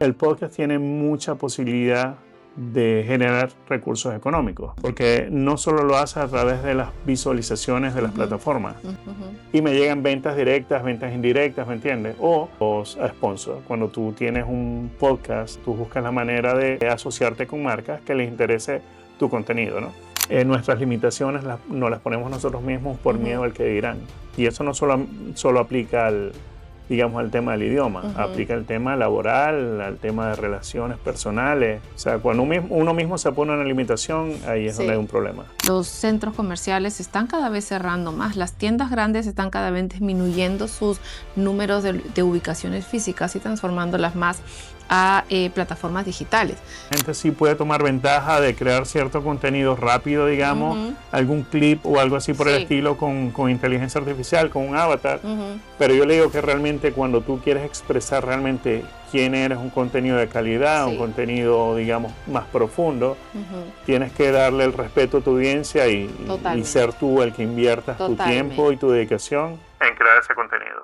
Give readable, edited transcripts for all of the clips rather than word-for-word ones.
El podcast tiene mucha posibilidad de generar recursos económicos, porque no solo lo hace a través de las visualizaciones de las plataformas, y me llegan ventas directas, ventas indirectas, ¿me entiendes? O a sponsor. Cuando tú tienes un podcast, tú buscas la manera de asociarte con marcas que les interese tu contenido, ¿no? Nuestras limitaciones nos las ponemos nosotros mismos por miedo al que dirán. Y eso no solo aplica al tema del idioma, aplica al tema laboral, al tema de relaciones personales. O sea, cuando uno mismo se pone una limitación, ahí es donde hay un problema. Los centros comerciales están cada vez cerrando más, las tiendas grandes están cada vez disminuyendo sus números de ubicaciones físicas y transformándolas más a plataformas digitales. La gente sí puede tomar ventaja de crear cierto contenido rápido, digamos, algún clip o algo así por el estilo con inteligencia artificial, con un avatar, pero yo le digo que realmente cuando tú quieres expresar realmente quién eres, un contenido de calidad, un contenido, digamos, más profundo, tienes que darle el respeto a tu audiencia y ser tú el que inviertas tu tiempo y tu dedicación en crear ese contenido.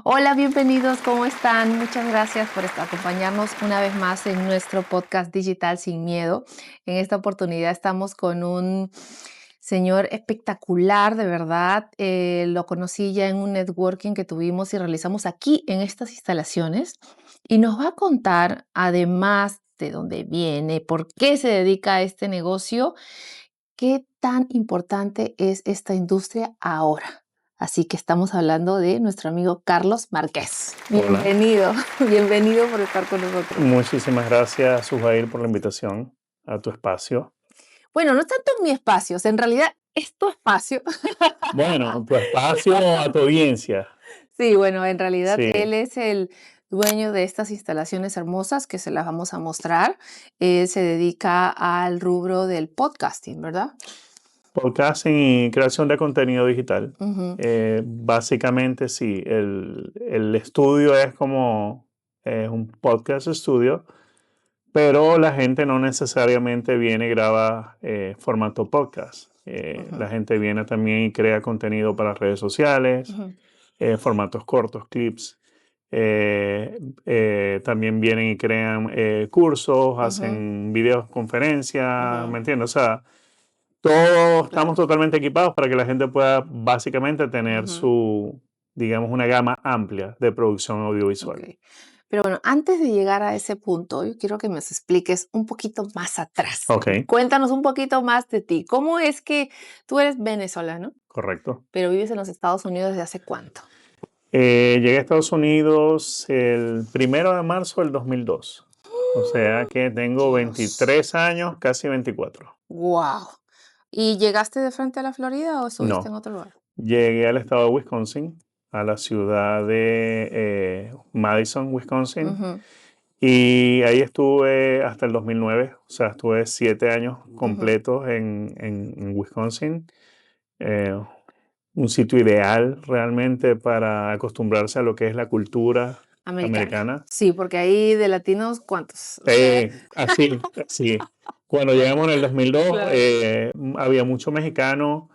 Hola, bienvenidos, ¿cómo están? Muchas gracias por acompañarnos una vez más en nuestro podcast Digital Sin Miedo. En esta oportunidad estamos con un señor espectacular, de verdad. Lo conocí ya en un networking que tuvimos y realizamos aquí en estas instalaciones y nos va a contar, además de dónde viene, por qué se dedica a este negocio, qué tan importante es esta industria ahora. Así que estamos hablando de nuestro amigo Carlos Márquez. Bienvenido, bienvenido por estar con nosotros. Muchísimas gracias, Sujair, por la invitación a tu espacio. Bueno, no es tanto en mi espacio, en realidad es tu espacio. Bueno, tu espacio a tu audiencia. Sí, bueno, en realidad él es el dueño de estas instalaciones hermosas que se las vamos a mostrar. Él se dedica al rubro del podcasting, ¿verdad? Podcasting y creación de contenido digital. Básicamente sí, el estudio es como un podcast estudio, pero la gente no necesariamente viene y graba formato podcast. La gente viene también y crea contenido para redes sociales, formatos cortos, clips. También vienen y crean cursos, hacen videoconferencias, ¿me entiendes? O sea, todos estamos totalmente equipados para que la gente pueda básicamente tener digamos, una gama amplia de producción audiovisual. Okay. Pero bueno, antes de llegar a ese punto, yo quiero que me expliques un poquito más atrás. Okay. Cuéntanos un poquito más de ti. ¿Cómo es que tú eres venezolano? Correcto. Pero vives en los Estados Unidos ¿desde hace cuánto? Llegué a Estados Unidos el 1 de marzo del 2002. O sea que tengo 23 años, casi 24. ¡Wow! ¿Y llegaste de frente a la Florida o estuviste en otro lugar? Llegué al estado de Wisconsin, a la ciudad de Madison, Wisconsin. Y ahí estuve hasta el 2009, o sea, estuve 7 años completos en Wisconsin. Un sitio ideal realmente para acostumbrarse a lo que es la cultura americana. Sí, porque ahí de latinos, ¿cuántos? Así. Cuando llegamos en el 2002, había mucho mexicano,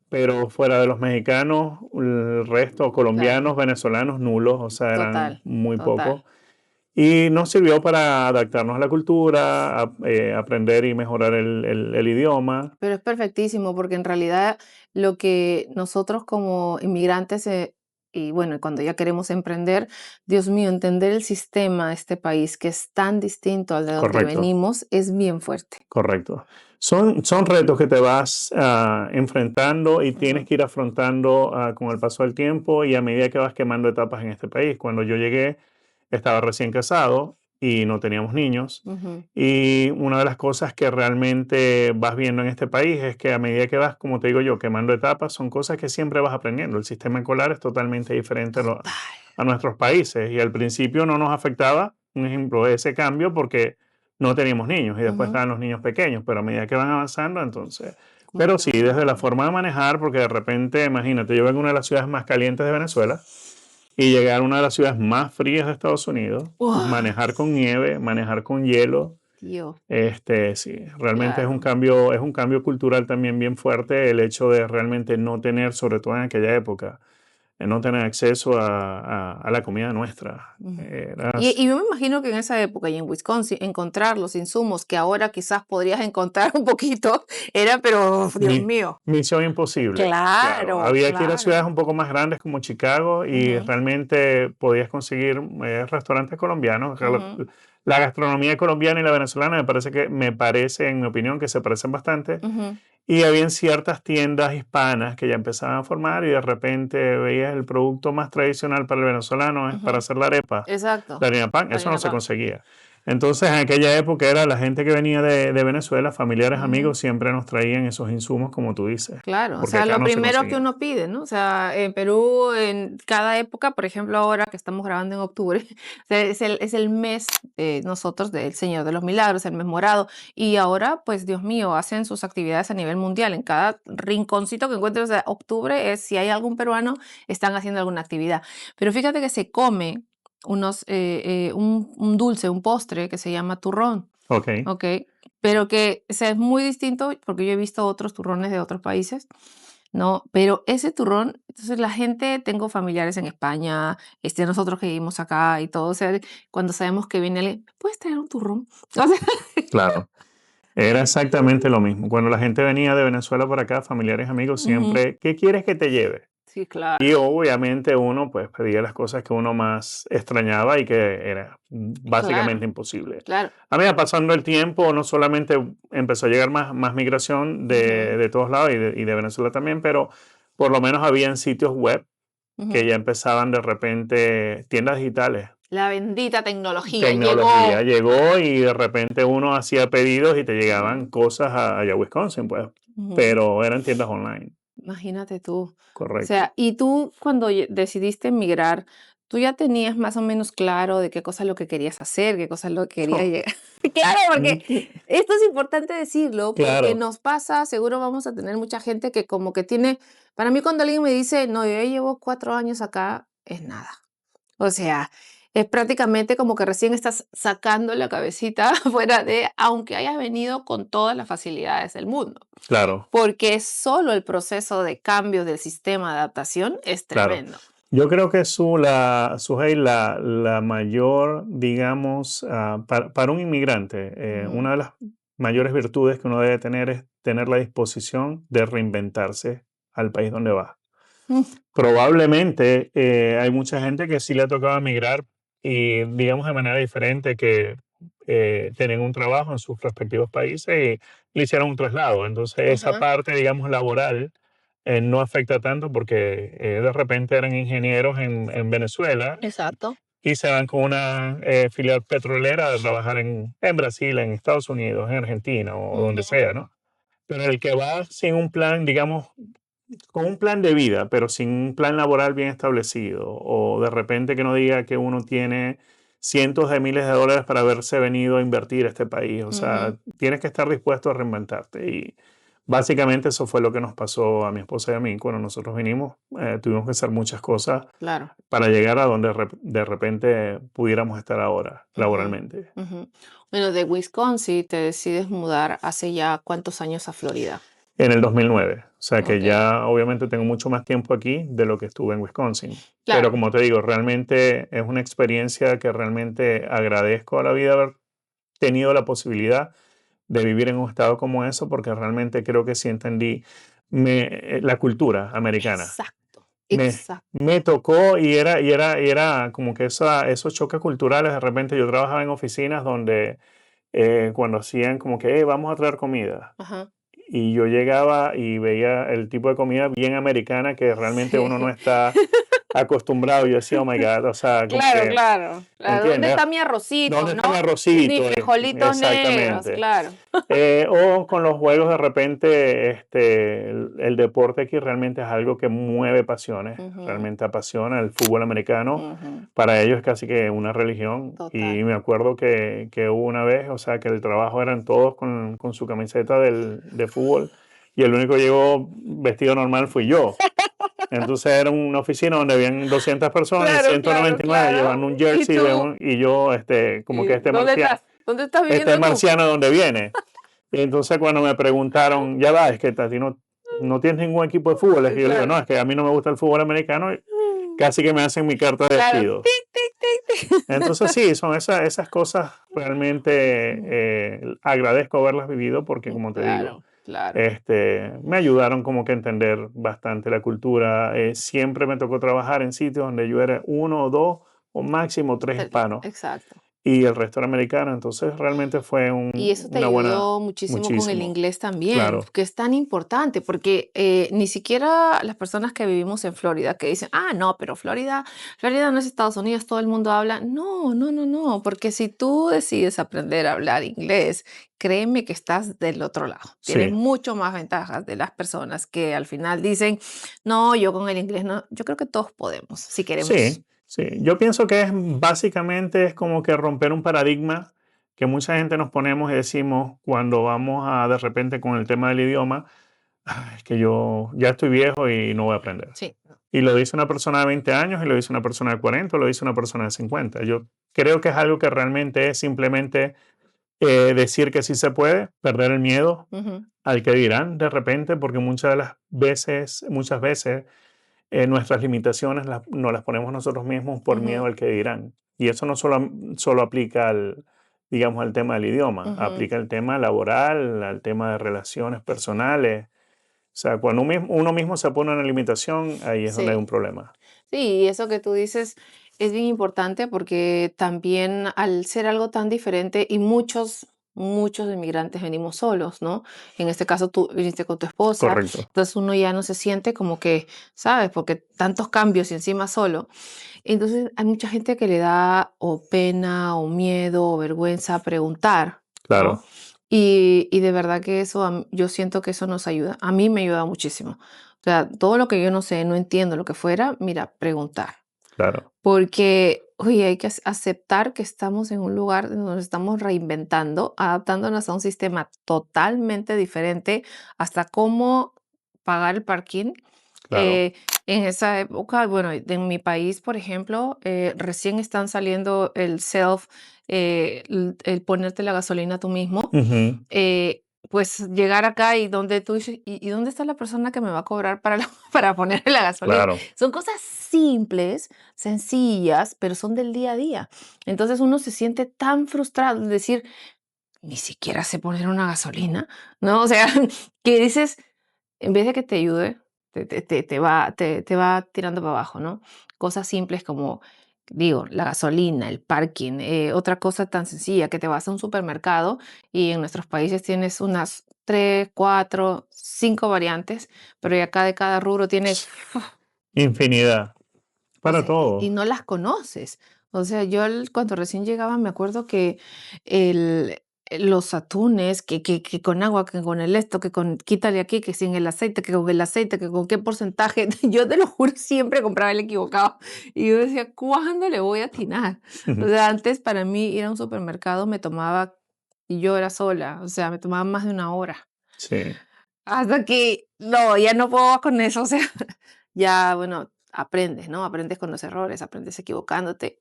pero fuera de los mexicanos, el resto, colombianos, venezolanos, nulos, o sea, eran muy pocos. Y nos sirvió para adaptarnos a la cultura, aprender y mejorar el idioma. Pero es perfectísimo porque en realidad lo que nosotros como inmigrantes y bueno, cuando ya queremos emprender, Dios mío, entender el sistema de este país que es tan distinto al de donde venimos es bien fuerte. Correcto. Son retos que te vas enfrentando y tienes que ir afrontando con el paso del tiempo y a medida que vas quemando etapas en este país. Cuando yo llegué, estaba recién casado y no teníamos niños. Y una de las cosas que realmente vas viendo en este país es que a medida que vas, como te digo yo, quemando etapas, son cosas que siempre vas aprendiendo. El sistema escolar es totalmente diferente a nuestros países y al principio no nos afectaba un ejemplo, ese cambio porque no teníamos niños y después Ujú. estaban los niños pequeños, pero a medida que van avanzando, entonces... Como Pero que sí, va desde la cambiando. forma de manejar, porque de repente, imagínate, yo vengo a una de las ciudades más calientes de Venezuela y llegar a una de las ciudades más frías de Estados Unidos, Uf, manejar con nieve, manejar con hielo, tío, sí, realmente claro. es un cambio cultural también bien fuerte el hecho de realmente no tener, sobre todo en aquella época, no tener acceso a la comida nuestra. Ujú. Era Y yo me imagino que en esa época y en Wisconsin encontrar los insumos que ahora quizás podrías encontrar un poquito era, pero Dios mi mío. misión imposible. Claro, Claro, había que ir a ciudades claro. un poco más grandes como Chicago y Ujú, realmente podías conseguir restaurantes colombianos. ujú, La gastronomía colombiana y la venezolana me parece, en mi opinión, que se parecen bastante. ujú, Y habían ciertas tiendas hispanas que ya empezaban a formar y de repente veías el producto más tradicional para el venezolano es para ujú. hacer la arepa, Exacto. la harina pan, La eso no harina se pan. conseguía. Entonces en aquella época era la gente que venía de Venezuela, familiares, Ujú. amigos, siempre nos traían esos insumos como tú dices, Claro, o porque sea, acá lo no se primero que conseguían. uno pide, ¿no? O sea, en Perú, en cada época, por ejemplo, ahora que estamos grabando en octubre, o sea, es el mes de nosotros del Señor de los Milagros, el mes morado. Y ahora, pues, Dios mío, hacen sus actividades a nivel mundial. En cada rinconcito que encuentres, o sea, octubre es si hay algún peruano, están haciendo alguna actividad. Pero fíjate que se come un dulce, un postre que se llama turrón. Ok, Okey, pero que, o sea, es muy distinto, porque yo he visto otros turrones de otros países, ¿no? Pero ese turrón, entonces la gente tengo familiares en España, nosotros que vivimos acá y todo, o sea, cuando sabemos que viene alguien: "¿Puedes traer un turrón?". O sea, claro. Era exactamente lo mismo. Cuando la gente venía de Venezuela para acá, familiares, amigos, ujú, siempre, ¿qué quieres que te lleve? sí, Y claro, obviamente uno pues pedía las cosas que uno más extrañaba y que era claro, básicamente imposible. claro. A medida pasando el tiempo, no solamente empezó a llegar más migración Ujú, de todos lados y de Venezuela también, pero por lo menos habían sitios web que ujú. ya empezaban de repente, tiendas digitales. La bendita tecnología Tecnología llegó. llegó y de repente uno hacía pedidos y te llegaban Ujú, cosas allá a Wisconsin, pues, ujú. pero eran tiendas online, Imagínate tú. O correcto. sea, y tú cuando decidiste emigrar, tú ya tenías más o menos claro de qué cosa es lo que querías hacer, qué cosa es lo que querías llegar. Claro, porque esto es importante decirlo, porque Claro, nos pasa, seguro vamos a tener mucha gente que como que tiene, para mí cuando alguien me dice, no, yo ya llevo 4 años acá, es nada. O sea, es prácticamente como que recién estás sacando la cabecita fuera de, aunque hayas venido con todas las facilidades del mundo. claro. Porque solo el proceso de cambio del sistema de adaptación es Claro. tremendo. Yo creo que Suhey, la mayor, digamos, para un inmigrante, Ujú, una de las mayores virtudes que uno debe tener es tener la disposición de reinventarse al país donde va. mm, Probablemente hay mucha gente que sí le ha tocado emigrar y, digamos, de manera diferente, que tienen un trabajo en sus respectivos países y le hicieron un traslado. Entonces, esa ajá, parte, digamos, laboral no afecta tanto porque de repente eran ingenieros en Venezuela exacto. y se van con una filial petrolera a trabajar en Brasil, en Estados Unidos, en Argentina o donde Ujú, sea, ¿no? Pero el que va sin un plan, digamos, con un plan de vida, pero sin un plan laboral bien establecido, o de repente que no diga que uno tiene cientos de miles de dólares para haberse venido a invertir a este país. O sea, ujú, tienes que estar dispuesto a reinventarte. Y básicamente eso fue lo que nos pasó a mi esposa y a mí cuando nosotros vinimos. Tuvimos que hacer muchas cosas claro. para llegar a donde de repente pudiéramos estar ahora Ujú, laboralmente. ujú. Bueno, de Wisconsin te decides mudar hace ya cuántos años a Florida. En el 2009. O sea que Ok, ya obviamente tengo mucho más tiempo aquí de lo que estuve en Wisconsin. Pero claro. como te digo, realmente es una experiencia que realmente agradezco a la vida haber tenido la posibilidad de vivir en un estado como eso, porque realmente creo que sí entendí la cultura americana. Exacto, Me, exacto. me tocó y era como que esos choques culturales. De repente yo trabajaba en oficinas donde cuando hacían como que vamos a traer comida Ajá. y yo llegaba y veía el tipo de comida bien americana que realmente uno no Sí. está. acostumbrado. Yo decía, oh my God, o sea, como Claro, que, claro, ¿me claro. ¿Dónde entiendes? está mi arrocito, ¿Dónde está mi no? Ni arrocito? frijolitos negros, Exactamente. claro. O con los juegos de repente, el deporte aquí realmente es algo que mueve pasiones, Ujú, realmente apasiona el fútbol americano. ujú, Para ellos es casi que una religión. total. Y me acuerdo que hubo una vez, o sea, que el trabajo eran todos con su camiseta de fútbol y el único que llegó vestido normal fui yo. Entonces era una oficina donde habían 200 personas y Claro, claro, 199 claro. llevando un ¿Y jersey tú? y yo, como que ¿Y dónde estás? ¿Dónde estás este viviendo tú? marciano de dónde viene. Y entonces cuando me preguntaron, ya va, es que a ti no tienes ningún equipo de fútbol, es que yo le digo, Claro. no, es que a mí no me gusta el fútbol americano y casi que me hacen mi carta de Claro. despido. Tic, tic, tic, tic. Entonces sí, son esas cosas realmente agradezco haberlas vivido porque como te digo, Claro, claro. me ayudaron como que a entender bastante la cultura. Siempre me tocó trabajar en sitios donde yo era uno o dos o máximo tres hispanos Exacto. y el resto era americano. Entonces realmente fue Y eso te una buena, ayudó muchísimo con el muchísimo, inglés también, claro. que es tan importante, porque ni siquiera las personas que vivimos en Florida, que dicen, ah, no, pero Florida no es Estados Unidos, todo el mundo habla. No, no, no, no, porque si tú decides aprender a hablar inglés, créeme que estás del otro lado. Tienes Sí, mucho más ventajas de las personas que al final dicen, no, yo con el inglés no. Yo creo que todos podemos, si queremos. sí, sí. Yo pienso que básicamente es como que romper un paradigma que mucha gente nos ponemos y decimos cuando vamos a de repente con el tema del idioma, "Ay, es que yo ya estoy viejo y no voy a aprender". Sí. Y lo dice una persona de 20 años y lo dice una persona de 40 o lo dice una persona de 50. Yo creo que es algo que realmente es simplemente decir que sí se puede, perder el miedo Ujú, al que dirán de repente, porque muchas veces nuestras limitaciones nos las ponemos nosotros mismos por miedo ujú, al que dirán. Y eso no solo aplica digamos, al tema del idioma, ujú. aplica al tema laboral, al tema de relaciones personales. O sea, cuando uno mismo se pone una limitación, ahí es donde hay Sí. un problema. Sí, y eso que tú dices es bien importante porque también al ser algo tan diferente y muchos inmigrantes venimos solos, ¿no? En este caso tú viniste con tu esposa, Correcto. entonces uno ya no se siente como que, ¿sabes? Porque tantos cambios y encima solo. Entonces hay mucha gente que le da o pena o miedo o vergüenza preguntar, ¿no? Claro, Y de verdad que eso, yo siento que eso nos ayuda. A mí me ayuda muchísimo. O sea, todo lo que yo no sé, no entiendo, lo que fuera, mira, preguntar. claro, Porque, oye, hay que aceptar que estamos en un lugar donde nos estamos reinventando, adaptándonos a un sistema totalmente diferente, hasta cómo pagar el parking. claro. En esa época, bueno, en mi país, por ejemplo, recién están saliendo el self, el ponerte la gasolina tú mismo. Ujú, Pues llegar acá y donde tú dices, ¿y dónde está la persona que me va a cobrar para, para ponerle la gasolina? claro, Son cosas simples, sencillas, pero son del día a día. Entonces uno se siente tan frustrado de decir, ni siquiera sé poner una gasolina, ¿no? O sea, que dices, en vez de que te ayude, te va tirando para abajo, ¿no? Cosas simples como, digo, la gasolina, el parking, otra cosa tan sencilla que te vas a un supermercado y en nuestros países tienes unas 3, 4, 5 variantes, pero ya acá de cada rubro tienes, infinidad. o Para sea, y todo. no las conoces. O sea, yo cuando recién llegaba me acuerdo que el, los atunes, que con agua, que con el esto, que con quítale aquí, que sin el aceite, que con el aceite, que con qué porcentaje. Yo te lo juro, siempre compraba el equivocado. Y yo decía, ¿cuándo le voy a atinar? O sea, antes para mí ir a un supermercado me tomaba, y yo era sola, o sea, me tomaba más de una hora. Sí, Hasta que, no, ya no puedo con eso, o sea, ya, bueno, aprendes, ¿no? Aprendes con los errores, aprendes equivocándote,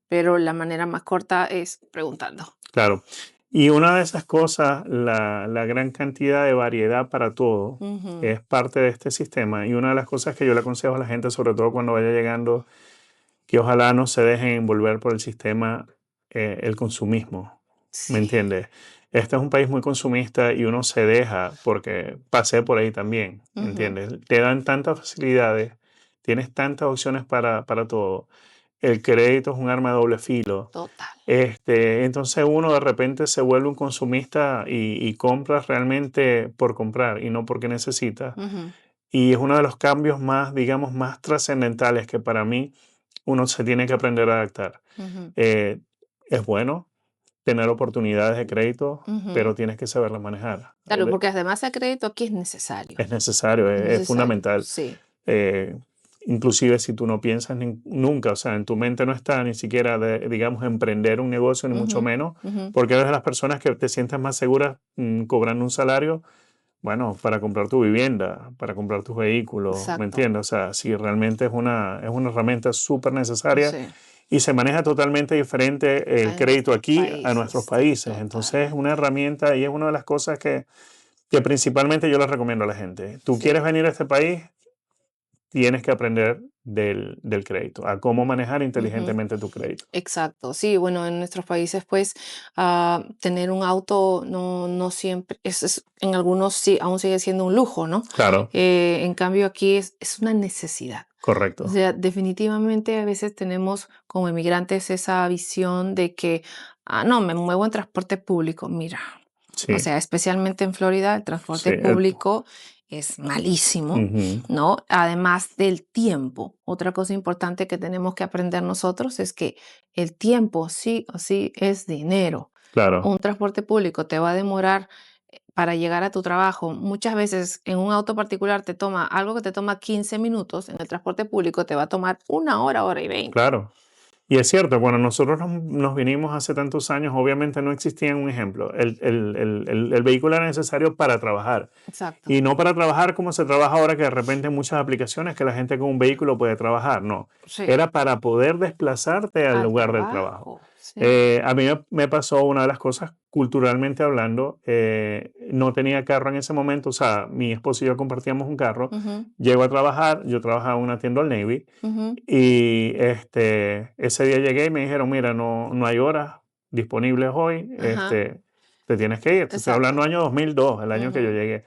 pero la manera más corta es preguntando. claro. Y una de esas cosas, la gran cantidad de variedad para todo, Ujú. es parte de este sistema. Y una de las cosas que yo le aconsejo a la gente, sobre todo cuando vaya llegando, que ojalá no se dejen envolver por el sistema, el consumismo. ¿Me Sí. entiendes? Este es un país muy consumista y uno se deja, porque pasé por ahí también, Ujú. ¿entiendes? Te dan tantas facilidades, tienes tantas opciones para todo. El crédito es un arma de doble filo. Total. Entonces uno de repente se vuelve un consumista y compra realmente por comprar y no porque necesita. Ujú. y es uno de los cambios más, digamos, más trascendentales que para mí uno se tiene que aprender a adaptar. Ujú, Eh, es bueno tener oportunidades de crédito, ujú. pero tienes que saberlas manejar. Claro, porque además el crédito aquí es necesario. Es necesario, Es es necesario, fundamental. sí. Eh, inclusive si tú no piensas nunca, o sea, en tu mente no está ni siquiera, digamos, emprender un negocio, ni mucho Ujú, menos, ujú. porque eres de las personas que te sientes más seguras cobrando un salario, bueno, para comprar tu vivienda, para comprar tus vehículos, ¿me Exacto. entiendes? O sea, sí, realmente es una herramienta súper necesaria Sí. y se maneja totalmente diferente el En crédito nuestros aquí a nuestros países, países. Entonces es una totalmente. herramienta y es una de las cosas que principalmente yo les recomiendo a la gente. Tú quieres Sí. venir a este país, tienes que aprender del crédito, a cómo manejar Ujú. inteligentemente tu crédito. Exacto, sí, bueno, en nuestros países, pues, tener un auto no siempre, en algunos sí, aún sigue siendo un lujo, ¿no? Claro, En cambio, aquí es una necesidad. O correcto. sea, definitivamente a veces tenemos como inmigrantes esa visión de que, no, me muevo en transporte público. Mira, o Sí, sea, especialmente en Florida, el sí. transporte público es malísimo, Ujú, ¿no? Además del tiempo. Otra cosa importante que tenemos que aprender nosotros es que el tiempo sí o sí es dinero. claro, Un transporte público te va a demorar para llegar a tu trabajo. Muchas veces en un auto particular te toma algo que te toma 15 minutos, en el transporte público te va a tomar una hora, hora y 20. claro. Y es cierto, cuando nosotros nos vinimos hace tantos años, obviamente no existía un ejemplo. El vehículo era necesario para trabajar. Exacto. Y no para trabajar como se trabaja ahora, que de repente en muchas aplicaciones que la gente con un vehículo puede trabajar. No, Sí. era para poder desplazarte al Al lugar del trabajo. trabajo. Sí. A mí me pasó una de las cosas, culturalmente hablando, no tenía carro en ese momento, o sea, mi esposo y yo compartíamos un carro. Ujú, Llego a trabajar, yo trabajaba en una tienda Old Navy, ujú. y ese día llegué y me dijeron, mira, no hay horas disponibles hoy, Ajá. te tienes que ir. Te estoy hablando Exacto. año 2002, el año que yo Ujú. llegué.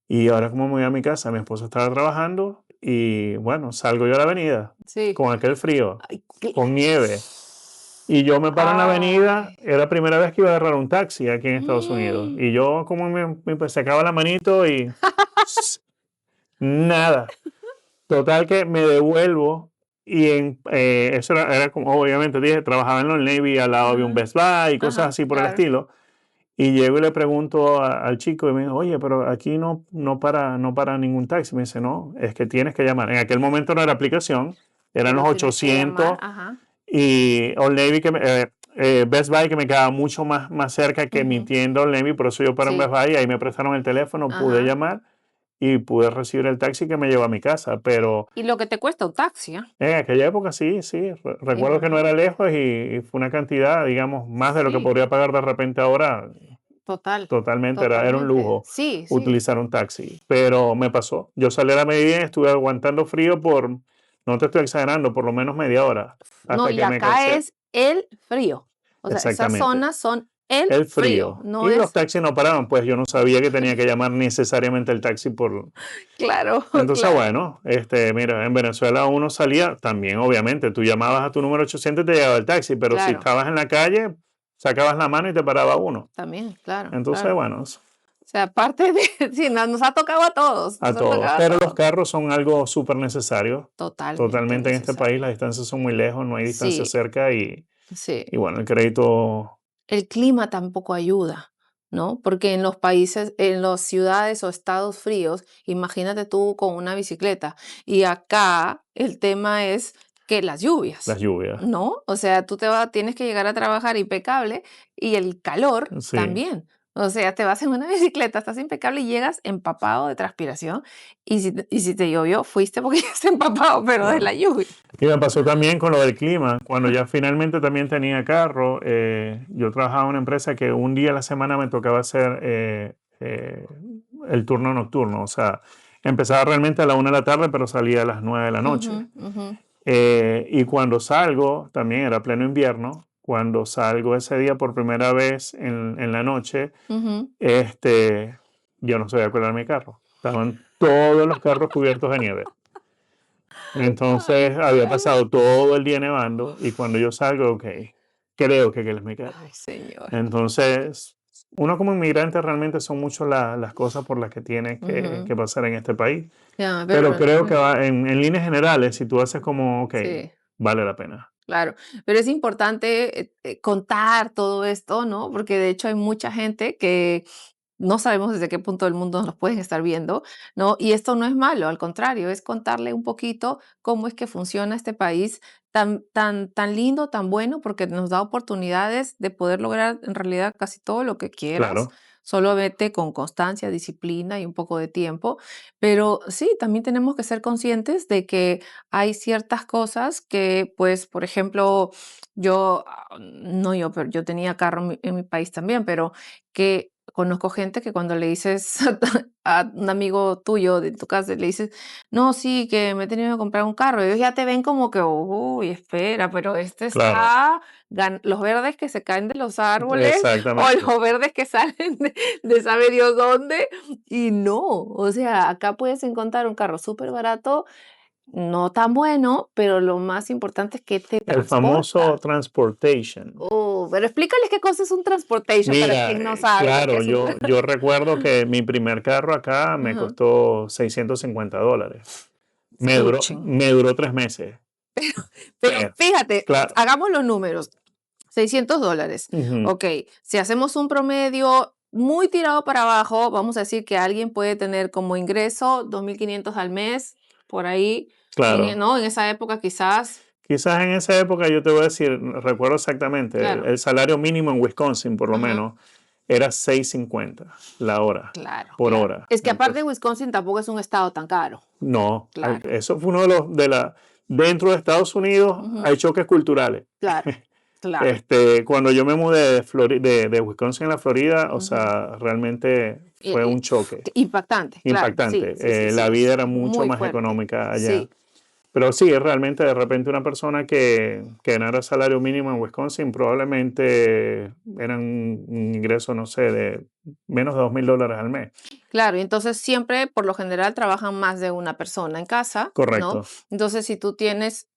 Y ahora como me voy a mi casa, mi esposo estaba trabajando y bueno, salgo yo a la avenida Sí. con aquel frío, Ay, con nieve. Y yo me paro en la avenida, Ay. era la primera vez que iba a agarrar un taxi aquí en Estados Unidos. Mm. Y yo como me sacaba la manito y nada. Total que me devuelvo y eso era como, obviamente dije, trabajaba en la Navy, al lado había un Ajá. Best Buy y cosas Ajá, así por el claro. estilo. Y llego y le pregunto al chico y me dice, oye, pero aquí no para ningún taxi. Me dice, no, es que tienes que llamar. En aquel momento no era aplicación, eran los Pero tienes que llamar, 800 ajá. y Old Navy, Best Buy que me quedaba mucho más cerca que mi Ujú. tienda Old Navy, por eso yo para un Best Sí, Buy, ahí me prestaron el teléfono, pude ajá. llamar y pude recibir el taxi que me llevó a mi casa. Pero Y lo que te cuesta un taxi, ¿ah? en aquella época sí, sí, recuerdo que no era Imagínate. lejos y fue una cantidad, digamos, más de lo que Sí, podría pagar de repente ahora. total, Totalmente, era un totalmente. lujo Sí, sí. utilizar un taxi, pero me pasó. Yo salí a la medida y estuve aguantando frío no te estoy exagerando, por lo menos media hora, No, hasta y que me acá cansé. es el frío. O sea, esas Exactamente, zonas son el el frío, frío. no Y los es taxis no paraban, pues yo no sabía que tenía que llamar necesariamente el taxi por... claro, Entonces, claro, bueno, mira, en Venezuela uno salía, también obviamente, tú llamabas a tu número 800 y te llegaba el taxi, pero si claro. estabas en la calle, sacabas la mano y te paraba uno. También, claro, Entonces, claro. bueno, O sea, aparte de, sí, nos ha tocado a todos, a nos ha todos. tocado a Pero los todos. carros son algo súper necesario. Totalmente Totalmente en este país necesario. las distancias son muy lejos, no hay distancia Sí, cerca sí. y bueno, el crédito, El clima tampoco ayuda, ¿no? Porque en los países, en las ciudades o estados fríos, imagínate tú con una bicicleta. Y acá el tema es que las las lluvias, lluvias. ¿no? O sea, tienes que llegar a trabajar impecable y el calor Sí. también. O sea, te vas en una bicicleta, estás impecable y llegas empapado de transpiración. Y si te llovió, fuiste porque ya estás empapado, pero de la Claro. lluvia. Y me pasó también con lo del clima. Cuando ya finalmente también tenía carro, yo trabajaba en una empresa que un día a la semana me tocaba hacer el turno nocturno. O sea, empezaba realmente a la 1 de la tarde, pero salía a las 9 de la noche. Ujú, ujú. Y cuando salgo, también era pleno invierno, cuando salgo ese día por primera vez en la noche, Ujú. yo no sabía cuál era mi carro. Estaban todos los carros cubiertos de nieve. Ay, Entonces había claro. pasado todo el día nevando y cuando yo salgo, ok, creo que aquel es mi carro. Ay, señor. Entonces uno como inmigrante realmente son muchas las cosas por las que tiene Ujú. que pasar en este país. Ya, Pero pero creo que en líneas generales, si tú haces como, ok, sí. vale la pena. Claro, pero es importante contar todo esto, ¿no? Porque de hecho hay mucha gente que no sabemos desde qué punto del mundo nos pueden estar viendo, ¿no? Y esto no es malo, al contrario, es contarle un poquito cómo es que funciona este país tan lindo, tan bueno, porque nos da oportunidades de poder lograr en realidad casi todo lo que quieras, Claro, solo vete con constancia, disciplina y un poco de tiempo. Pero sí, también tenemos que ser conscientes de que hay ciertas cosas que, pues, por ejemplo, yo, no yo, pero yo tenía carro en mi país también, pero que conozco gente que cuando le dices a un amigo tuyo de tu casa, le dices, no, sí, que me he tenido que comprar un carro, ellos ya te ven como que, uy, espera, pero este claro, está, los verdes que se caen de los árboles o exactamente. los verdes que salen de sabe Dios dónde, y no, o sea, acá puedes encontrar un carro súper barato, no tan bueno, pero lo más importante es que te El famoso transporta. transportation. Oh, pero explícales qué cosa es un transportation para Mira, quien no sabe lo que claro, es un yo recuerdo que mi primer carro acá me Ajá. costó $650. Escuchen, Me duró 3 meses. pero Pero, fíjate, claro. hagamos los números. $600. Ujú, Ok, si hacemos un promedio muy tirado para abajo, vamos a decir que alguien puede tener como ingreso 2.500 al mes, por ahí, claro. ¿no? En esa época quizás, Quizás en esa época yo te voy a decir, recuerdo exactamente, claro, el salario mínimo en Wisconsin, por lo ajá, menos, era 6.50 la hora, claro, por claro. hora. Es que aparte Entonces, Wisconsin tampoco es un estado tan caro, no, claro. eso fue uno de dentro de Estados Unidos Ujú, hay choques culturales. claro, claro. Cuando yo me mudé de Wisconsin a la Florida, o Ujú. sea, realmente fue un choque Impactante, claro, sí, impactante. sí, sí, sí, La vida es era mucho muy más fuerte, económica allá. sí. Pero sí, realmente de repente una persona que ganara salario mínimo en Wisconsin probablemente eran un ingreso, no sé, de menos de $2.000 al mes. Claro, y entonces siempre, por lo general, trabajan más de una persona en casa, ¿no? Correcto. Entonces, si tú tienes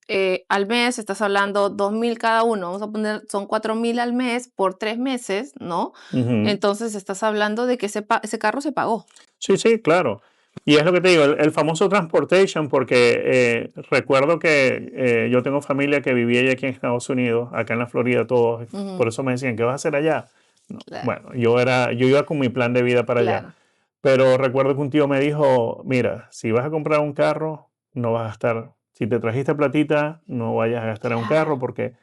al mes, estás hablando 2.000 cada uno, vamos a poner, son 4.000 al mes por 3 meses, ¿no? Ujú. Entonces, estás hablando de que ese carro se pagó. Sí, sí, claro. Y es lo que te digo, el famoso transportation, porque recuerdo que yo tengo familia que vivía ya aquí en Estados Unidos, acá en la Florida, todos, Ujú, por eso me decían, ¿qué vas a hacer allá? No, claro, bueno, yo iba con mi plan de vida para allá, claro. pero recuerdo que un tío me dijo, mira, si vas a comprar un carro, no vas a gastar, si te trajiste platita, no vayas a gastar en un carro, Claro, porque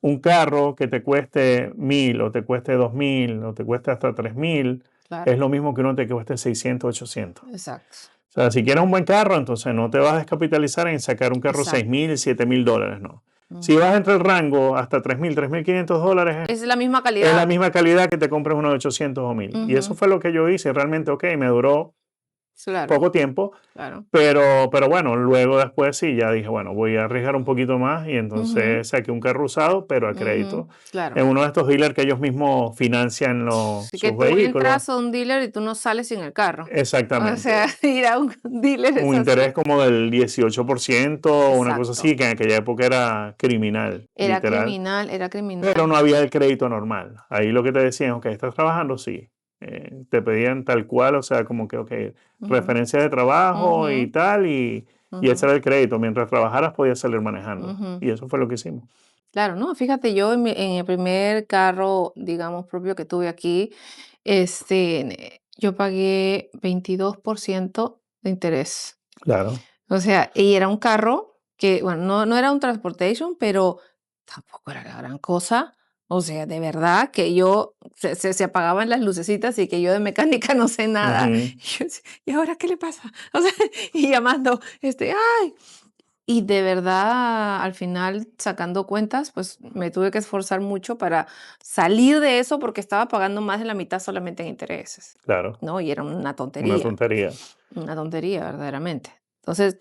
un carro que te cueste 1.000 o te cueste 2.000 o te cueste hasta 3.000, claro, es lo mismo que uno te cueste 600, 800. exacto, O sea, si quieres un buen carro, entonces no te vas a descapitalizar en sacar un carro exacto. 6.000, $7.000, no. Si vas Ujú. entre el rango hasta 3.000, $3.500, Es la misma es la calidad. misma calidad que te compres uno de 800 o 1.000. Y eso Ujú, fue lo que yo hice. Realmente, ok, me duró claro, poco tiempo, claro. pero bueno, luego después sí, ya dije, bueno, voy a arriesgar un poquito más y Ujú, entonces saqué un carro usado, pero a ujú, crédito, claro. en uno de estos dealers que ellos mismos financian Sí, que sus tú vehículos. entras a un dealer y tú no sales sin el carro. O sea, Exactamente. ir a un dealer es Un así. interés como del 18%, una cosa Exacto. así, que en aquella época era criminal, Era literal, criminal, era pero criminal. no había el crédito normal. Ahí lo que te decían, ok, ¿estás trabajando? Sí. Te pedían tal cual, o sea, como que, ok, Ujú, referencia de trabajo y ujú, tal, y ese ujú, era el crédito. Mientras trabajaras podías salir manejando. ujú. Y eso fue lo que hicimos. Claro, no, fíjate, yo en el primer carro, digamos, propio que tuve aquí, yo pagué 22% de interés. Claro. O sea, y era un carro que, bueno, no era un transportation, pero tampoco era la gran cosa. O sea, de verdad que yo se apagaban las lucecitas y que yo de mecánica no sé nada. Ujú, Y yo decía, ¿y ahora qué le pasa? O sea, y llamando, ay. Y de verdad, al final, sacando cuentas, pues me tuve que esforzar mucho para salir de eso porque estaba pagando más de la mitad solamente en intereses, claro, ¿no? Y era una tontería. una tontería, verdaderamente. Entonces,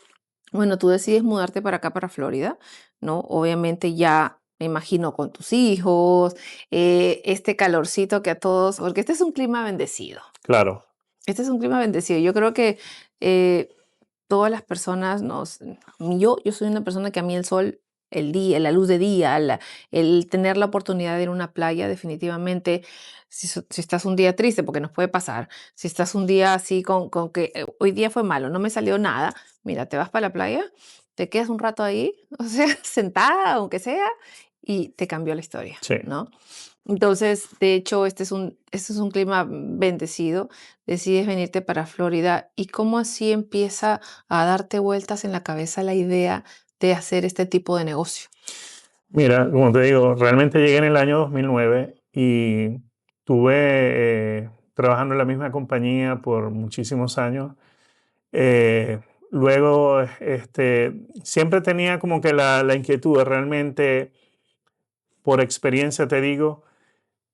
bueno, tú decides mudarte para acá, para Florida, ¿no? Obviamente ya me imagino con tus hijos, este calorcito que a todos, porque este es un clima bendecido. Claro, Este es un clima bendecido. Yo creo que todas las personas yo soy una persona que a mí el sol el día, la luz de día, el tener la oportunidad de ir a una playa, definitivamente, si estás un día triste, porque nos puede pasar, si estás un día así con que hoy día fue malo, no me salió nada, mira, te vas para la playa, te quedas un rato ahí, o sea, sentada, aunque sea, y te cambió la historia, Sí. ¿no? Entonces, de hecho, este es un clima bendecido. Decides venirte para Florida. ¿Y cómo así empieza a darte vueltas en la cabeza la idea de hacer este tipo de negocio? Mira, como te digo, realmente llegué en el año 2009 y tuve trabajando en la misma compañía por muchísimos años. Eh, Luego, siempre tenía como que la inquietud de realmente, por experiencia te digo,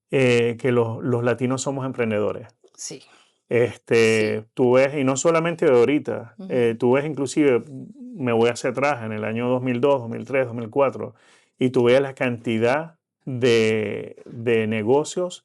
que los latinos somos emprendedores. Sí, sí. Tú ves, y no solamente de ahorita, Ujú, tú ves inclusive, me voy hacia atrás, en el año 2002, 2003, 2004, y tú ves la cantidad de negocios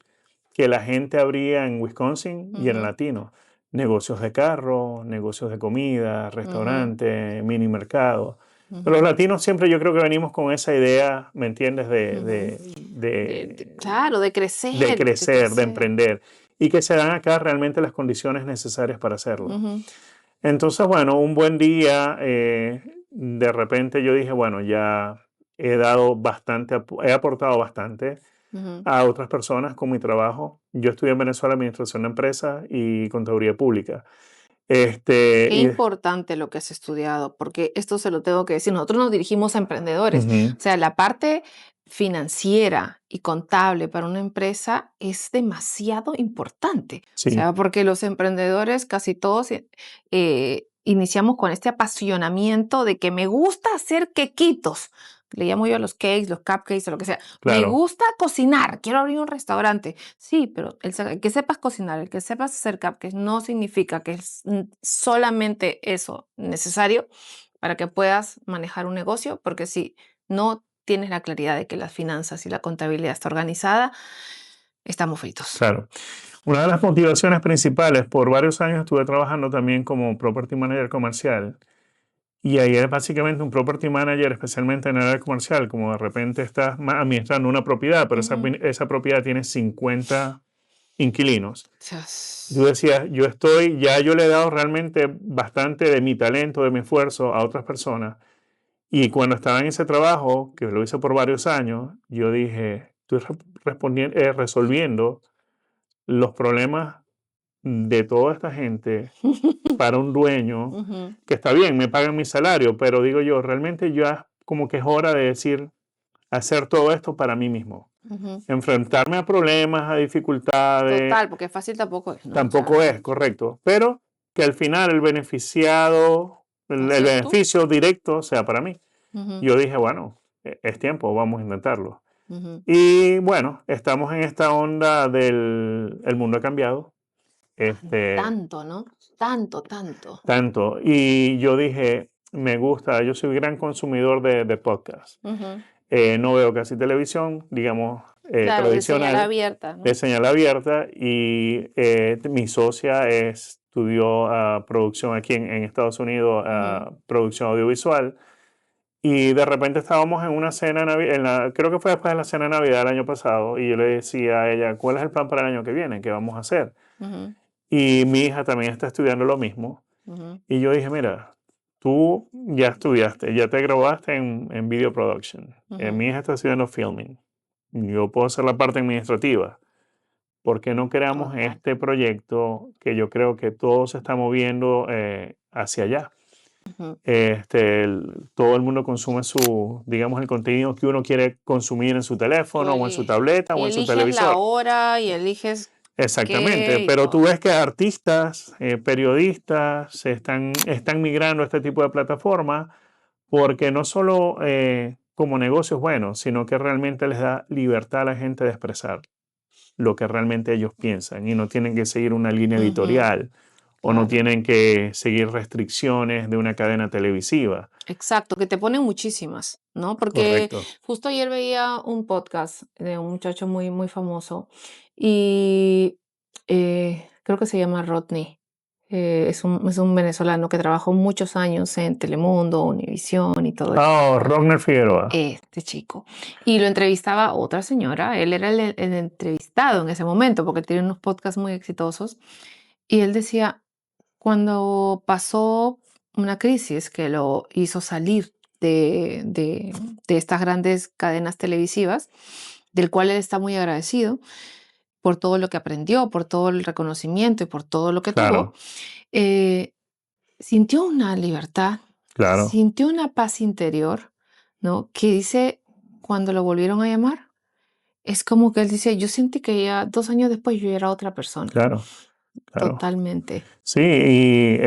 que la gente abría en Wisconsin y eran ujú, latinos. Negocios de carro, negocios de comida, ujú, restaurantes, mini mercados. Pero los ujú, latinos siempre yo creo que venimos con esa idea, ¿me entiendes?, ujú. Claro, de de crecer, de crecer. emprender, y que se dan acá realmente las condiciones necesarias para hacerlo. Ujú, Entonces, bueno, un buen día, de repente yo dije, bueno, ya he dado bastante, he aportado bastante ujú. a otras personas con mi trabajo. Yo estudié en Venezuela Administración de Empresas y Contaduría Pública. Qué Y, importante lo que has estudiado, porque esto se lo tengo que decir. Nosotros nos dirigimos a emprendedores. ujú, O sea, la parte financiera y contable para una empresa es demasiado importante. O sí, sea, porque los emprendedores casi todos iniciamos con este apasionamiento de que me gusta hacer quequitos. Le llamo yo a los cakes, los cupcakes o lo que sea. Me claro, gusta cocinar, quiero abrir un restaurante. Sí, pero el que sepas cocinar, el que sepas hacer cupcakes, no significa que es solamente eso necesario para que puedas manejar un negocio, porque si no tienes la claridad de que las finanzas y la contabilidad está organizada, estamos fritos. claro. Una de las motivaciones principales, por varios años estuve trabajando también como property manager comercial. Y ahí es básicamente un property manager, especialmente en el área comercial, como de repente estás administrando una propiedad, pero Ujú. esa propiedad tiene 50 inquilinos. Tú Chas. decías, ya yo le he dado realmente bastante de mi talento, de mi esfuerzo a otras personas. Y cuando estaba en ese trabajo, que lo hice por varios años, yo dije, estoy resolviendo los problemas de toda esta gente para un dueño, Ujú, que está bien, me pagan mi salario, pero digo yo, realmente ya como que es hora de decir, hacer todo esto para mí mismo. ujú. Enfrentarme a problemas, a dificultades, Total, porque fácil tampoco es, ¿no? O tampoco sea, es correcto, pero que al final el beneficiado, ¿has el sido tú? beneficio directo sea para mí. Ujú, Yo dije, bueno, es tiempo, vamos a intentarlo. ujú. Y bueno, estamos en esta onda del el mundo ha cambiado. Este, Tanto, ¿no? Tanto, tanto. Tanto. Y yo dije, me gusta, yo soy gran consumidor de podcast. Ujú. No veo casi televisión, digamos, Claro, de señal tradicional, abierta, de ¿no? señal abierta. Y mi socia estudió producción aquí en Estados Unidos, Ujú, producción audiovisual. Y de repente estábamos en una cena, creo que fue después de la cena de Navidad del año pasado, y yo le decía a ella, ¿cuál es el plan para el año que viene? ¿Qué vamos a hacer? ujú, Y mi hija también está estudiando lo mismo. ujú, Y yo dije, mira, tú ya estudiaste, ya te graduaste en video production. ujú. Mi hija está estudiando filming. Yo puedo hacer la parte administrativa. ¿Por qué no creamos Total. este proyecto que yo creo que todo se está moviendo hacia allá? Ujú. Todo el mundo consume digamos, el contenido que uno quiere consumir en su Tú teléfono o en su tableta o en su eliges la televisor. hora y eliges Exactamente, qué y pero tú todo. ves que artistas, periodistas están migrando a este tipo de plataformas porque no solo como negocio es bueno, sino que realmente les da libertad a la gente de expresar lo que realmente ellos piensan y no tienen que seguir una línea Ujú, editorial o no claro. tienen que seguir restricciones de una cadena televisiva. Exacto, que te ponen muchísimas, ¿no? Porque Correcto. justo ayer veía un podcast de un muchacho muy, muy famoso y creo que se llama Rodney. es un venezolano que trabajó muchos años en Telemundo, Univisión y todo Oh, Rogner Figueroa. este chico. Y lo entrevistaba otra señora, él era el entrevistado en ese momento porque tiene unos podcasts muy exitosos. Y él decía, cuando pasó una crisis que lo hizo salir de estas grandes cadenas televisivas, del cual él está muy agradecido por todo lo que aprendió, por todo el reconocimiento y por todo lo que tuvo, Claro, eh, sintió una libertad, claro, sintió una paz interior, ¿no? Que dice, cuando lo volvieron a llamar, es como que él dice, yo sentí que ya 2 años después yo era otra persona, claro, claro. totalmente. Sí, y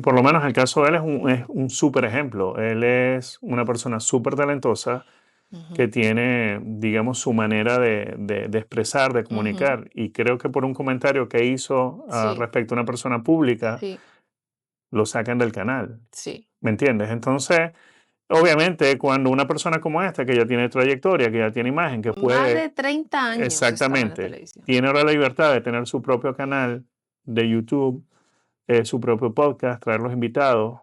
por lo menos el caso de él es un súper ejemplo. Él es una persona súper talentosa Ujú, que tiene, digamos, su manera de expresar, de ujú. comunicar. Y creo que por un comentario que hizo Sí, respecto a una persona pública, sí, lo sacan del canal. sí. ¿Me entiendes? Entonces, obviamente, cuando una persona como esta, que ya tiene trayectoria, que ya tiene imagen, que Más de puede 30 años estaba en la exactamente, televisión. tiene ahora la libertad de tener su propio canal de YouTube, su propio podcast, traer los invitados.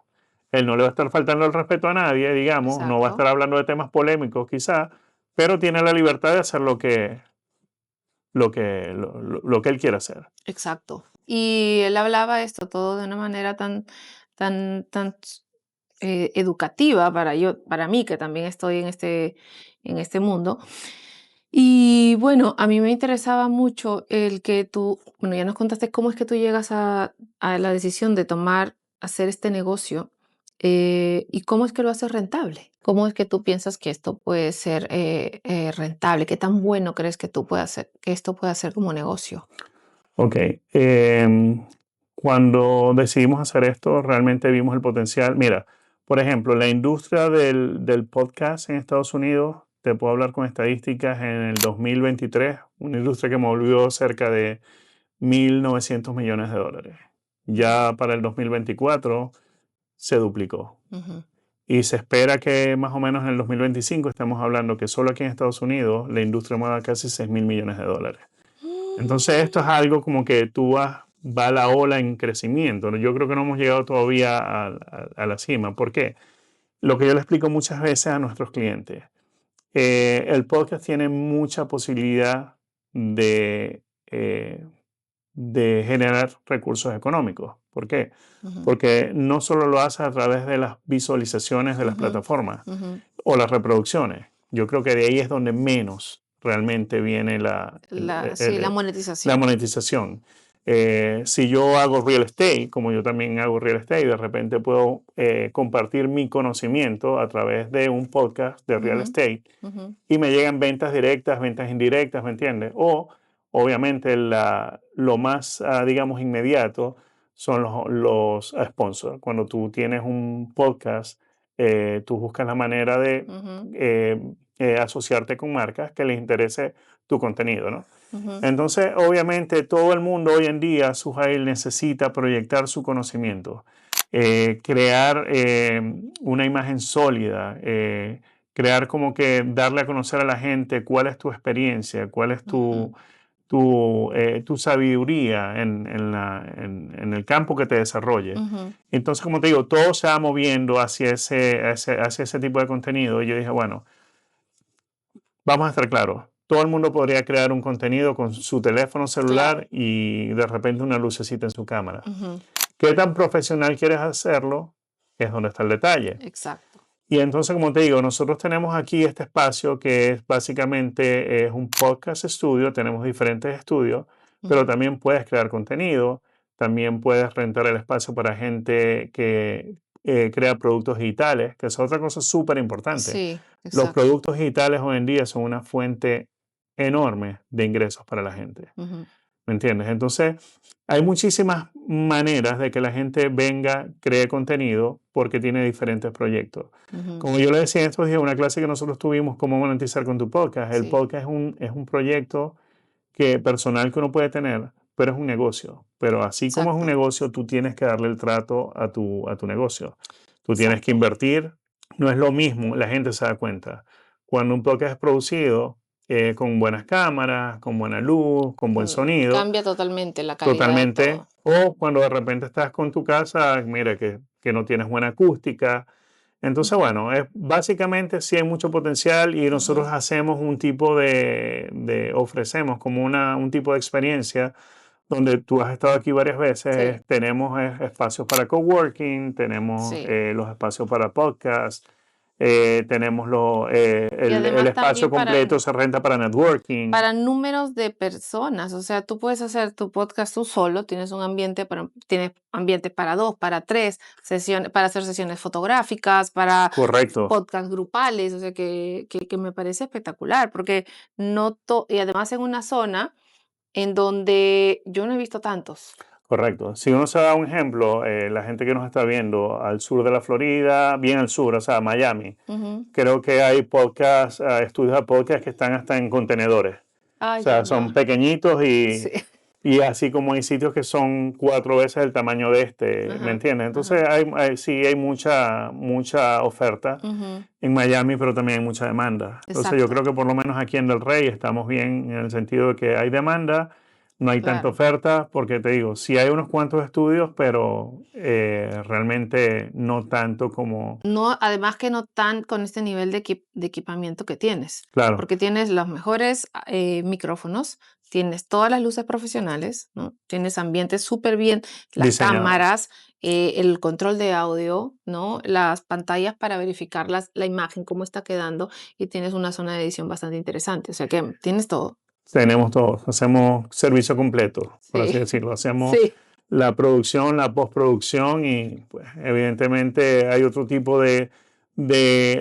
Él no le va a estar faltando el respeto a nadie, digamos, no va a Exacto, estar hablando de temas polémicos quizás, pero tiene la libertad de hacer lo que él quiera hacer. exacto. Y él hablaba esto todo de una manera tan educativa para mí, que también estoy en este mundo. Y bueno, a mí me interesaba mucho el que tú, bueno, ya nos contaste cómo es que tú llegas a la decisión de hacer este negocio, y cómo es que lo haces rentable. ¿Cómo es que tú piensas que esto puede ser rentable? ¿Qué tan bueno crees que que esto pueda ser como negocio? Ok, cuando decidimos hacer esto, realmente vimos el potencial. Mira, por ejemplo, la industria del podcast en Estados Unidos, te puedo hablar con estadísticas en el 2023, una industria que movió cerca de 1.900 millones de dólares. Ujú, Ya para el 2024 se duplicó. ujú. Y se espera que más o menos en el 2025 estamos hablando que solo aquí en Estados Unidos la industria mueva casi 6.000 millones de dólares. Entonces esto es Mm, algo como que va la ola en crecimiento, ¿no? Yo creo que no hemos llegado todavía a la cima. ¿Por qué? Lo que yo le explico muchas veces a nuestros clientes. El podcast tiene mucha posibilidad de, eh, de generar recursos económicos. ¿Por qué? ujú, Porque no solo lo hace a través de las visualizaciones de las ujú, plataformas ujú. o las reproducciones. Yo creo que de ahí es donde menos realmente viene Sí, la la monetización. monetización. Si yo hago real estate, como yo también hago real estate, de repente puedo compartir mi conocimiento a través de un podcast de real Ujú, estate ujú, y me llegan ventas directas, ventas indirectas, ¿me entiendes? O obviamente lo más, digamos, inmediato son los sponsors. Cuando tú tienes un podcast, tú buscas la manera de ujú, asociarte con marcas que les interese tu contenido, ¿no? ujú, Entonces, obviamente, todo el mundo hoy en día, Sujail, necesita proyectar su conocimiento, crear una imagen sólida, crear como que darle a conocer a la gente cuál es tu experiencia, cuál es ujú, tu sabiduría en el campo que te desarrolle. ujú. Entonces, como te digo, todo se va moviendo hacia ese tipo de contenido. Y yo dije, bueno, vamos a estar claros. Todo el mundo podría crear un contenido con su teléfono Claro. celular y de repente una lucecita en su cámara. Ujú, ¿Qué tan profesional quieres hacerlo? Es donde está el detalle. exacto. Y entonces, como te digo, nosotros tenemos aquí este espacio que es básicamente es un podcast estudio, tenemos diferentes estudios, pero Ujú. también puedes crear contenido, también puedes rentar el espacio para gente que crea productos digitales, que es otra cosa súper importante. Sí, Los exacto. productos digitales hoy en día son una fuente enorme de ingresos para la gente. Ujú, ¿Me entiendes? Entonces, hay muchísimas maneras de que la gente venga, cree contenido, porque tiene diferentes proyectos. ujú. Como yo le decía en estos días, una clase que nosotros tuvimos, cómo monetizar con tu podcast. El Sí, podcast es un proyecto personal que uno puede tener, pero es un negocio. Pero así como es un exacto, negocio, tú tienes que darle el trato a tu negocio. Tú tienes que exacto. invertir. No es lo mismo, la gente se da cuenta. Cuando un podcast es producido con buenas cámaras, con buena luz, con buen sonido, Cambia totalmente la calidad de totalmente, todo. O cuando de repente estás con tu casa, mira que no tienes buena acústica. Entonces, bueno, básicamente sí hay mucho potencial y nosotros hacemos un tipo ofrecemos como un tipo de experiencia donde tú has estado aquí varias veces. Sí, Tenemos espacios para coworking, tenemos sí. los espacios para podcast, tenemos Y el además espacio también completo se renta para networking. para números de personas, o sea, tú puedes hacer tu podcast tú solo, tienes ambiente para 2, para 3 sesiones, para hacer sesiones fotográficas, para Correcto, podcast grupales, o sea, que me parece espectacular, porque y además en una zona en donde yo no he visto tantos. correcto. Si uno se da un ejemplo, la gente que nos está viendo al sur de la Florida, bien al sur, o sea, Miami, Ujú. creo que hay podcast, estudios de podcast que están hasta en contenedores. O Ay, sea, ya son no. pequeñitos Sí. y así como hay sitios que son 4 veces el tamaño de este, ¿me Ajá, entiendes? ajá. Entonces sí hay mucha oferta Ujú. en Miami, pero también hay mucha demanda. Entonces yo Exacto, creo que por lo menos aquí en Del Rey estamos bien en el sentido de que hay demanda, no hay tanta claro. oferta, porque te digo, sí hay unos cuantos estudios, pero realmente no tanto como, No, además que no tan con este nivel de equipamiento que tienes, claro, porque tienes los mejores micrófonos, tienes todas las luces profesionales, ¿no? Tienes ambientes súper bien, las diseñados. cámaras, el control de audio, ¿no? Las pantallas para verificar la imagen, cómo está quedando, y tienes una zona de edición bastante interesante, o sea que tienes todo. Tenemos todo, hacemos servicio completo, por así Sí, decirlo. Hacemos sí. la producción, la postproducción y pues, evidentemente hay otro tipo de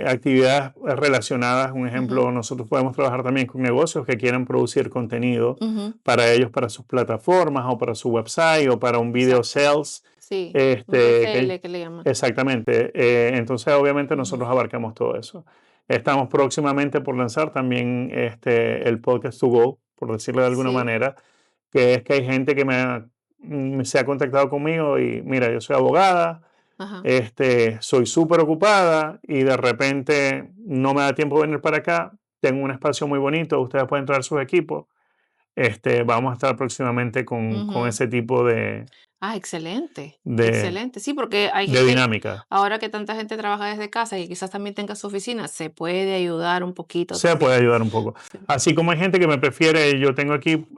actividades relacionadas. Un Ujú, ejemplo, nosotros podemos trabajar también con negocios que quieran producir contenido ujú, para ellos, para sus plataformas o para su website o para un video exacto. sales. Sí, un Este, VSL que le llaman. exactamente. Entonces, obviamente Ujú. nosotros abarcamos todo eso. Estamos próximamente por lanzar también el podcast to go, por decirlo de alguna Sí, manera, que es que hay gente que se ha contactado conmigo y mira, yo soy abogada, ajá. soy súper ocupada y de repente no me da tiempo de venir para acá, tengo un espacio muy bonito, ustedes pueden traer sus equipos, vamos a estar próximamente con Ujú. ese tipo Ah, excelente, de, excelente. Sí, porque hay de gente, dinámica. ahora que tanta gente trabaja desde casa y quizás también tenga su oficina, se puede ayudar un poquito Se puede también. ayudar un poco. Sí. Así como hay gente que me prefiere, yo tengo aquí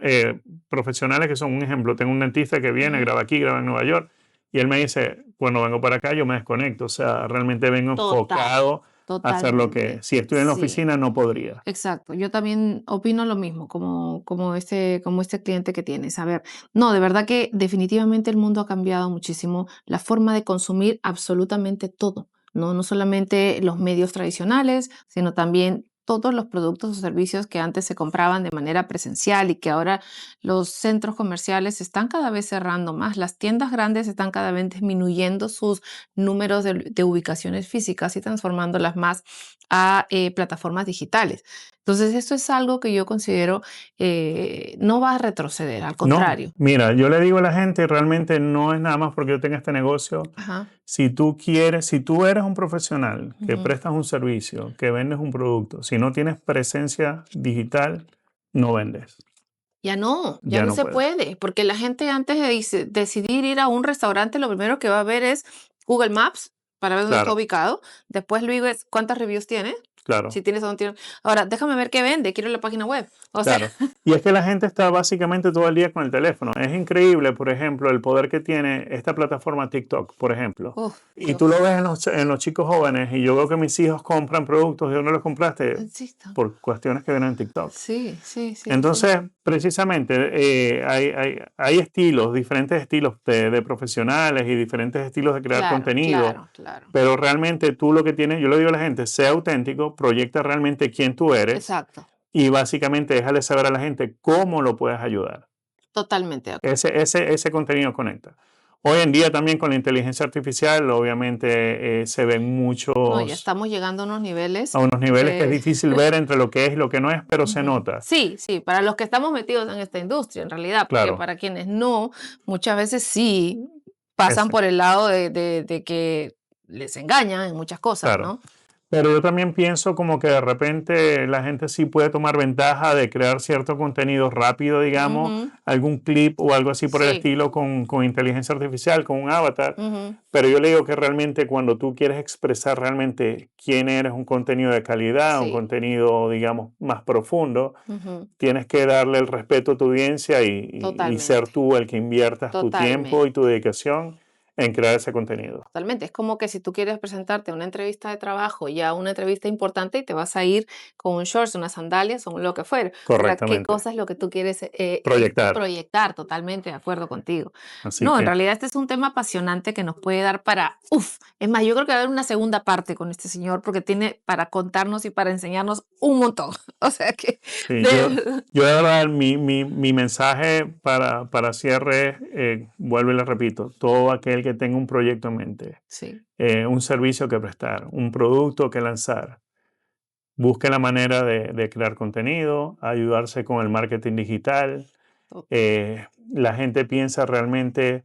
profesionales que son un ejemplo. Tengo un dentista que viene, Ujú. graba aquí, graba en Nueva York, y él me dice, cuando vengo para acá yo me desconecto. O sea, realmente vengo Total, enfocado a hacer lo que, totalmente. si estoy en la Sí, oficina, no podría. exacto. Yo también opino lo mismo, como este cliente que tienes. A ver, no, de verdad que definitivamente el mundo ha cambiado muchísimo la forma de consumir absolutamente todo, ¿no? No solamente los medios tradicionales, sino también todos los productos o servicios que antes se compraban de manera presencial y que ahora los centros comerciales están cada vez cerrando más. Las tiendas grandes están cada vez disminuyendo sus números de ubicaciones físicas y transformándolas más a plataformas digitales. Entonces, esto es algo que yo considero no va a retroceder, al No, contrario. mira, yo le digo a la gente, realmente no es nada más porque yo tenga este negocio. Ajá. Si tú quieres, si tú eres un profesional que Ujú. prestas un servicio, que vendes un producto, si no tienes presencia digital, no vendes, Ya ya no no se puedes. puede, porque la gente antes de decidir ir a un restaurante, lo primero que va a ver es Google Maps para ver dónde está Claro, ubicado. Después luego es cuántas reviews tiene, claro. si tienes o no tienes. Ahora, déjame ver qué vende, quiero ir a la página web. O sea, Claro. Y es que la gente está básicamente todo el día con el teléfono. Es increíble, por ejemplo, el poder que tiene esta plataforma TikTok, por ejemplo. uf, Y qué tú lo ves en los chicos jóvenes y yo veo que mis hijos compran productos. ¿De dónde los compraste? insisto. Por cuestiones que vienen en TikTok. Sí, sí, sí, sí. Entonces, precisamente, hay estilos, diferentes estilos de profesionales y diferentes estilos de crear Claro, contenido. claro, claro. Pero realmente tú lo que tienes, yo le digo a la gente, sea auténtico, proyecta realmente quién tú eres Exacto. y básicamente déjale saber a la gente cómo lo puedes ayudar. Totalmente de acuerdo. Ese contenido conecta. Hoy en día también con la inteligencia artificial, obviamente se ven No, ya muchos, estamos llegando a unos a niveles unos niveles que es de... difícil ver entre lo que es y lo que no es, pero se Ujú. nota. Sí, sí, para los que estamos metidos en esta industria, en realidad, porque Claro, para quienes no, muchas veces sí pasan ese, por el lado de que les engañan en muchas cosas, claro. ¿no? Pero yo también pienso como que de repente la gente sí puede tomar ventaja de crear cierto contenido rápido, digamos, Ujú, algún clip o algo así por el sí. estilo con inteligencia artificial, con un avatar. Ujú, Pero yo le digo que realmente cuando tú quieres expresar realmente quién eres, un contenido de calidad, un sí. contenido, digamos, más profundo, Ujú, tienes que darle el respeto a tu audiencia y ser totalmente. tú el que inviertas tu tiempo y Totalmente. tu dedicación en crear ese contenido. Totalmente. Es como que si tú quieres presentarte a una entrevista de trabajo, ya una entrevista importante, y te vas a ir con un shorts, unas sandalias o lo que fuere. O sea, ¿qué Correctamente. cosa es lo que tú quieres Proyectar. proyectar? Totalmente de acuerdo contigo. Así No, en que realidad este es un tema apasionante que nos puede dar para, es más, yo creo que va a haber una segunda parte con este señor porque tiene para contarnos y para enseñarnos un montón. O sea que, sí, de yo, verdad. yo de verdad, mi mensaje para cierre, vuelvo y le repito, todo aquel que tenga un proyecto en mente, Sí, un servicio que prestar, un producto que lanzar, busque la manera de crear contenido, ayudarse con el marketing digital. total. La gente piensa realmente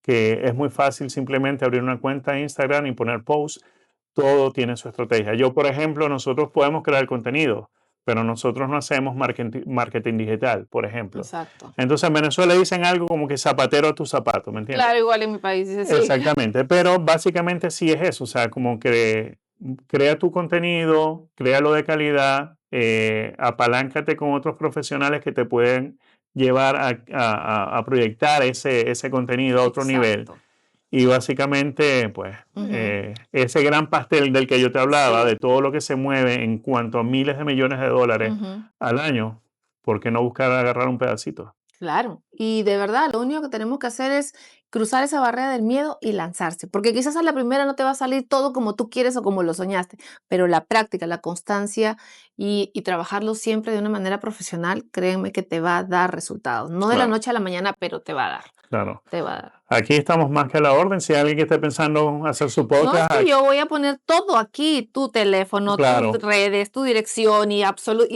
que es muy fácil simplemente abrir una cuenta de Instagram y poner posts. Todo tiene su estrategia. Yo, por ejemplo, nosotros podemos crear contenido, pero nosotros no hacemos marketing digital, por ejemplo. Exacto. Entonces en Venezuela dicen algo como que zapatero a tu zapato, ¿me entiendes? Claro, igual en mi país dice sí. Exactamente, pero básicamente sí es eso, o sea, como que crea tu contenido, créalo de calidad, apaláncate con otros profesionales que te pueden llevar a proyectar ese contenido a otro nivel Exacto. y básicamente, pues, Ujú, ese gran pastel del que yo te hablaba, de sí. todo lo que se mueve en cuanto a miles de millones de dólares Ujú. al año, ¿por qué no buscar agarrar un pedacito? Claro, y de verdad, lo único que tenemos que hacer es cruzar esa barrera del miedo y lanzarse, porque quizás a la primera no te va a salir todo como tú quieres o como lo soñaste, pero la práctica, la constancia y trabajarlo siempre de una manera profesional, créeme que te va a dar resultados. No de la Claro, noche a la mañana, pero te va a dar, claro. te va a dar. Aquí estamos más que a la orden. Si hay alguien que esté pensando hacer su No, es podcast, que yo voy a poner todo aquí, tu teléfono, tus claro, redes, tu dirección y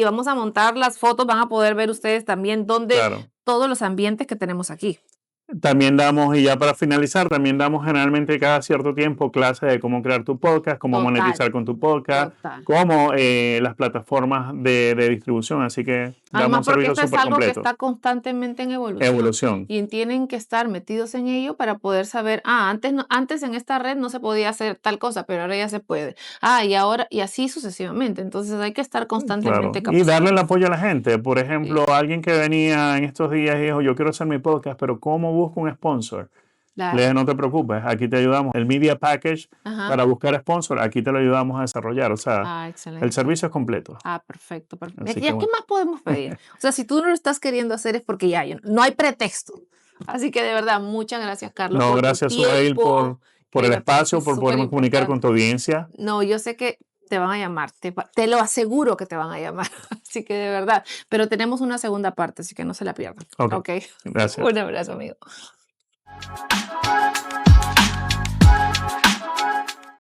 vamos a montar las fotos, van a poder ver ustedes también dónde claro. todos los ambientes que tenemos aquí. También damos, y ya para finalizar, también damos generalmente cada cierto tiempo clases de cómo crear tu podcast, cómo Total, monetizar con tu podcast, total. cómo las plataformas de distribución. Así que damos Además, un porque servicio esto es súper algo que completo. está constantemente en evolución Evolución. y tienen que estar metidos en ello para poder saber, antes, antes en esta red no se podía hacer tal cosa, pero ahora ya se puede. Y ahora, y así sucesivamente. Entonces hay que estar Claro, constantemente y darle el capacitados. apoyo a la gente. Por ejemplo, Sí, alguien que venía en estos días y dijo, yo quiero hacer mi podcast, pero ¿cómo busco un sponsor? Le claro. dije, no te preocupes, aquí te ayudamos. El media package Ajá. para buscar sponsor, aquí te lo ayudamos a desarrollar. O sea, el Excelente. servicio es completo. Perfecto, perfecto. Así que ¿Ya qué bueno. más podemos pedir? O sea, si tú no lo estás queriendo hacer es porque ya no hay pretexto. Así que de verdad, muchas gracias, Carlos, No, por tu gracias, Suhail, tiempo. por el Créeme, para mí espacio, es por súper poderme comunicar con tu importante. audiencia. No, yo sé que te van a llamar, te lo aseguro que te van a llamar, así que de verdad, pero tenemos una segunda parte, así que no se la pierdan, Ok, ¿ok? gracias. Un abrazo, amigo.